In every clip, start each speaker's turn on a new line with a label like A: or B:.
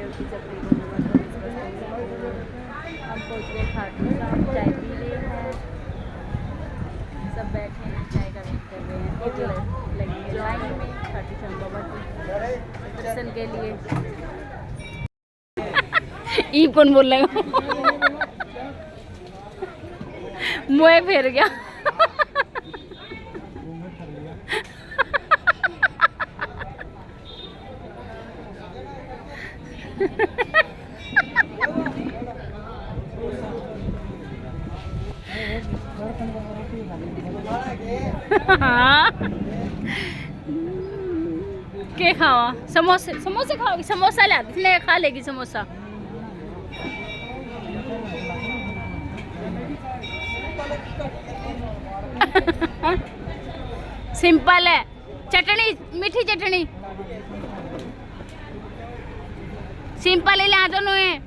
A: Priority चल रही है। हम पहुँच गए खाटू श्याम, चाय पी रहे हैं, सब बैठे हैं, चाय का वेट कर रहे हैं। फिर लगेंगे लाइन में खाटू श्याम बाबा के दर्शन के लिए। ई कौन बोल रहा है? मुँह फेर गया। हाँ क्या खावा? समोसे, समोसे खाओगी? समोसा ले खा लेगी समोसा। सिंपल है, चटनी, मीठी चटनी सिंपल ही ला दोनों है।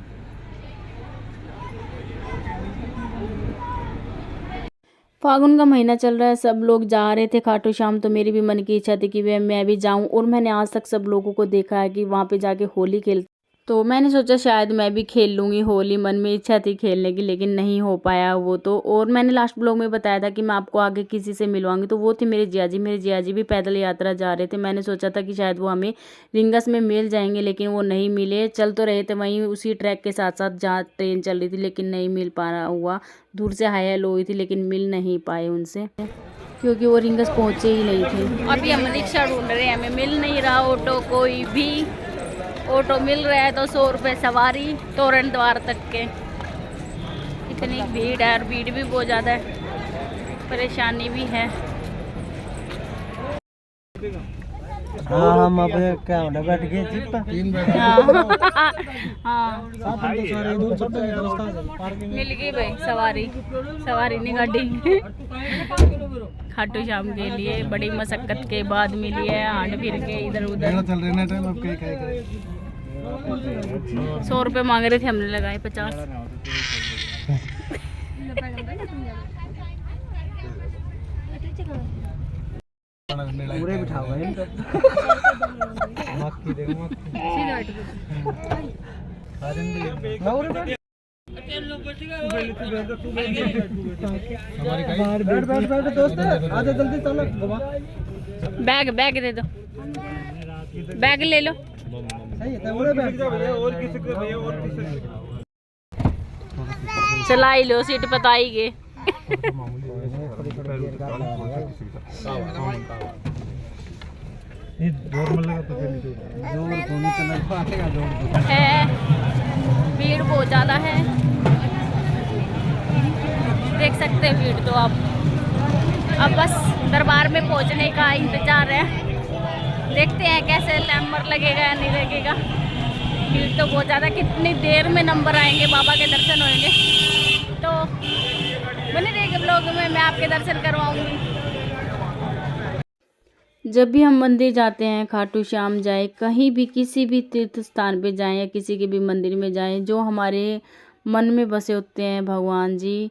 A: फागुन का महीना चल रहा है, सब लोग जा रहे थे खाटू श्याम, तो मेरी भी मन की इच्छा थी कि मैं भी जाऊं। और मैंने आज तक सब लोगों को देखा है कि वहां पे जाके होली खेलते, तो मैंने सोचा शायद मैं भी खेल लूँगी होली। मन में इच्छा थी खेलने की, लेकिन नहीं हो पाया वो तो। और मैंने लास्ट ब्लॉग में बताया था कि मैं आपको आगे किसी से मिलवाऊंगी, तो वो थे मेरे जिया जी भी पैदल यात्रा जा रहे थे। मैंने सोचा था कि शायद वो हमें रिंगस में मिल जाएंगे, लेकिन वो नहीं मिले। चल तो रहे थे वहीं उसी ट्रैक के साथ साथ जहाँ ट्रेन चल रही थी, लेकिन नहीं मिल पा रहा हुआ। दूर से हाय हेलो हुई थी, लेकिन मिल नहीं पाए उनसे, क्योंकि वो रिंगस पहुँचे ही नहीं थे। अभी हम रिक्शा ढूंढ रहे हैं, हमें मिल नहीं रहा ऑटो कोई भी। ऑटो मिल रहा है तो 100 रुपये सवारी तोरण द्वार तक के। इतनी भीड़ है, और भीड़ भी बहुत ज़्यादा है, परेशानी भी है।
B: हाँ हम अब क्या होना बैठ गए जीप पर।
A: हाँ मिल गई भाई सवारी, सवारी नहीं गाड़ी। खाटू श्याम के लिए बड़ी मशक्कत के बाद मिली है, आंड फिर के इधर उधर
B: चल रहे ना टाइम। अब कहीं
A: 100 रुपये मांग रहे थे, हमने लगाए 50।
B: पूरे बिठाओ भाई। मक्खी देखो मक्खी। बैठ बैठ बैठ दोस्त, आजा जल्दी चलो।
A: बैग बैग दे दो, बैग ले लो। चला ही लो, सीट बताई गे। है भीड़ बहुत ज़्यादा है, देख सकते हैं भीड़ तो आप। अब बस दरबार में पहुंचने का इंतजार है, देखते हैं कैसे नंबर लगेगा या नहीं लगेगा। भीड़ तो बहुत ज़्यादा, कितनी देर में नंबर आएंगे, बाबा के दर्शन होंगे। तो बने रहेंगे ब्लॉग में, मैं आपके दर्शन करवाऊंगी। जब भी हम मंदिर जाते हैं, खाटू श्याम जाए, कहीं भी किसी भी तीर्थ स्थान पे जाएं या किसी के भी मंदिर में जाएं, जो हमारे मन में बसे होते हैं भगवान जी,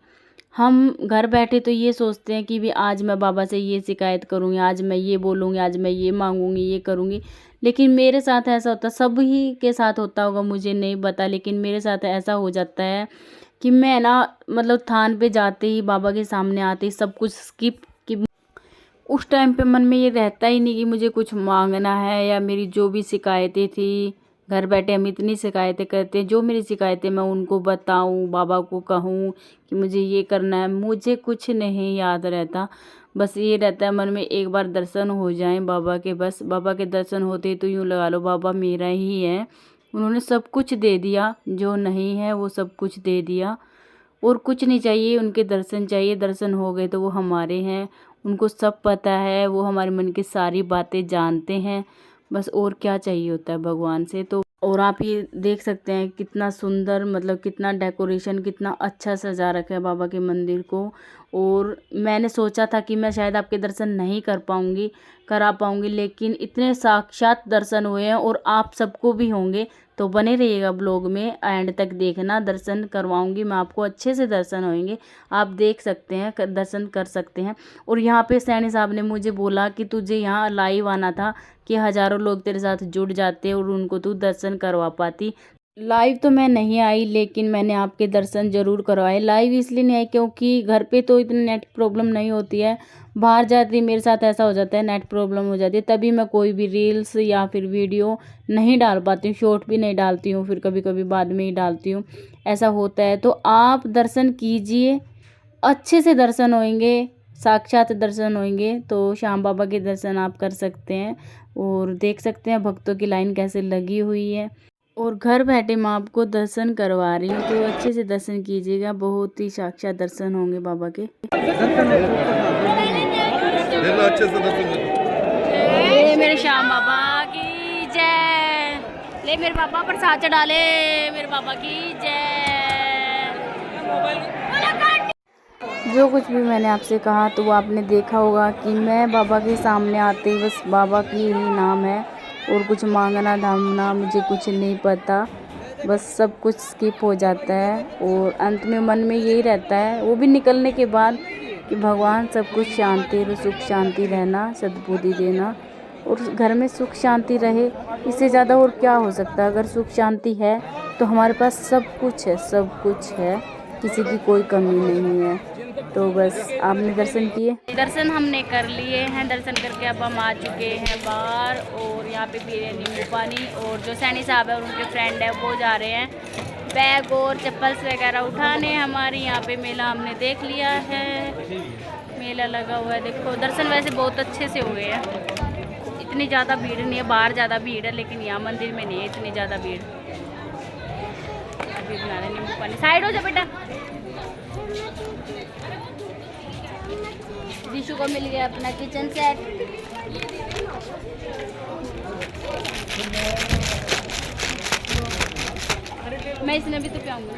A: हम घर बैठे तो ये सोचते हैं कि भी आज मैं बाबा से ये शिकायत करूँगी, आज मैं ये बोलूँगी, आज मैं ये मांगूंगी, ये करूँगी। लेकिन मेरे साथ ऐसा होता, सभी के साथ होता होगा मुझे नहीं पता, लेकिन मेरे साथ ऐसा हो जाता है कि मैं ना मतलब थान पे जाते ही, बाबा के सामने आते ही सब कुछ स्किप, कि उस टाइम पे मन में ये रहता ही नहीं कि मुझे कुछ मांगना है, या मेरी जो भी शिकायतें थी, घर बैठे हम इतनी शिकायतें करते हैं, जो मेरी शिकायतें मैं उनको बताऊं, बाबा को कहूं कि मुझे ये करना है, मुझे कुछ नहीं याद रहता। बस ये रहता है मन में, एक बार दर्शन हो जाएं बाबा के। बस बाबा के दर्शन होते तो यूँ लगा लो बाबा मेरा ही है, उन्होंने सब कुछ दे दिया, जो नहीं है वो सब कुछ दे दिया, और कुछ नहीं चाहिए, उनके दर्शन चाहिए। दर्शन हो गए तो वो हमारे हैं, उनको सब पता है, वो हमारे मन की सारी बातें जानते हैं। बस और क्या चाहिए होता है भगवान से। तो और आप ये देख सकते हैं कितना सुंदर, मतलब कितना डेकोरेशन, कितना अच्छा सजा रखा है बाबा के मंदिर को। और मैंने सोचा था कि मैं शायद आपके दर्शन नहीं करा पाऊँगी, लेकिन इतने साक्षात दर्शन हुए हैं और आप सबको भी होंगे। तो बने रहिएगा ब्लॉग में, एंड तक देखना, दर्शन करवाऊंगी मैं आपको, अच्छे से दर्शन होंगे, आप देख सकते हैं, दर्शन कर सकते हैं। और यहाँ पे सैनी साहब ने मुझे बोला कि तुझे यहाँ लाइव आना था कि हज़ारों लोग तेरे साथ जुड़ जाते और उनको तू दर्शन करवा पाती। लाइव तो मैं नहीं आई, लेकिन मैंने आपके दर्शन ज़रूर करवाए। लाइव इसलिए नहीं आई क्योंकि घर पे तो इतनी नेट प्रॉब्लम नहीं होती है, बाहर जाती मेरे साथ ऐसा हो जाता है, नेट प्रॉब्लम हो जाती है, तभी मैं कोई भी रील्स या फिर वीडियो नहीं डाल पाती हूँ, शॉर्ट भी नहीं डालती हूँ, फिर कभी कभी बाद में ही डालती हूँ, ऐसा होता है। तो आप दर्शन कीजिए, अच्छे से दर्शन होंगे, साक्षात दर्शन होंगे। तो श्याम बाबा के दर्शन आप कर सकते हैं और देख सकते हैं भक्तों की लाइन कैसे लगी हुई है। और घर बैठे मैं आपको दर्शन करवा रही हूँ, तो अच्छे से दर्शन कीजिएगा, बहुत ही साक्षात दर्शन होंगे बाबा के।
C: अच्छे से दर्शन
A: मेरे श्याम बाबा की जय, ले मेरे बाबा प्रसाद चढ़ा ले, मेरे बाबा की जय। जो कुछ भी मैंने आपसे कहा तो वो आपने देखा होगा कि मैं बाबा के सामने आते ही बस बाबा की ही नाम है, और कुछ मांगना धामना मुझे कुछ नहीं पता, बस सब कुछ स्किप हो जाता है। और अंत में मन में यही रहता है, वो भी निकलने के बाद, कि भगवान सब कुछ शांति, सुख शांति रहना, सद्बुद्धि देना, और घर में सुख शांति रहे, इससे ज़्यादा और क्या हो सकता है। अगर सुख शांति है तो हमारे पास सब कुछ है, सब कुछ है, किसी की कोई कमी नहीं है। तो बस आपने दर्शन किए, दर्शन हमने कर लिए हैं, दर्शन करके अब हम आ चुके हैं बाहर, और यहाँ पे पी रहे हैं नींबू पानी। और जो सैनी साहब है और उनके फ्रेंड है वो जा रहे हैं बैग और चप्पल्स वगैरह उठाने। हमारे यहाँ पे मेला हमने देख लिया है, मेला लगा हुआ है, देखो दर्शन वैसे बहुत अच्छे से हुए हैं, इतनी ज़्यादा भीड़ नहीं है, बाहर ज़्यादा भीड़ है, लेकिन यहाँ मंदिर में नहीं है इतनी ज़्यादा भीड़। अभी बना रहे नींबू पानी, साइड हो जा बेटा। दिशु को मिल गया अपना किचन सेट। मैं इसमें भी तो पियाऊंगा,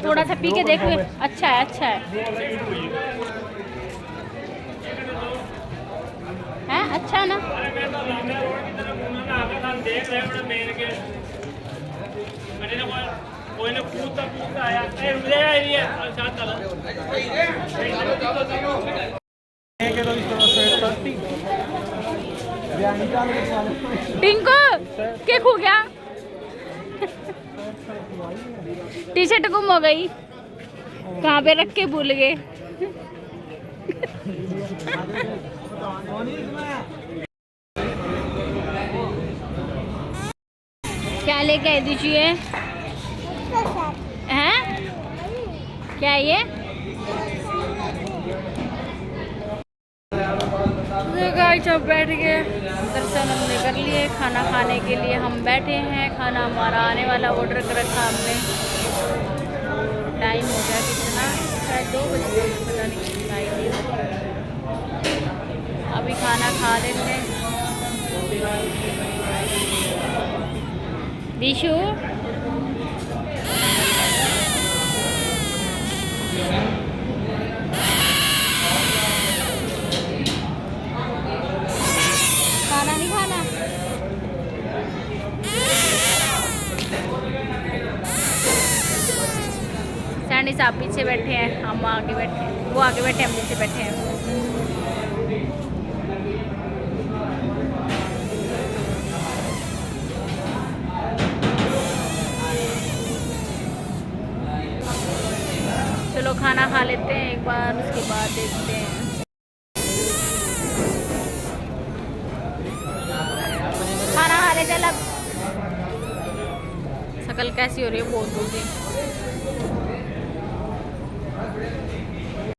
A: थोड़ा सा पी के देख, अच्छा है, अच्छा है, हैं अच्छा है ना। टिंकू क्या खो गया, टी शर्ट गुम हो गई, कहाँ पे रख के भूल गए। क्या लेके आई दीजिए, हैं क्या ये, गाइस सब बैठ गए, दर्शन हमने कर लिए, खाना खाने के लिए हम बैठे हैं, खाना हमारा आने वाला, ऑर्डर कर रखा हमने। टाइम हो गया कितना, शायद 2 बजे, पता नहीं कितना ही, अभी खाना खा लेते हैं। दिशु खाना नहीं खाना, सैनी साहब पीछे बैठे हैं, हम आगे बैठे हैं, वो आगे बैठे, हम पीछे बैठे हैं। चलो खाना खा लेते हैं एक बार, उसके बाद देखते हैं। खाना खा ले चल, अब शकल कैसी हो रही है, बहुत हो गई।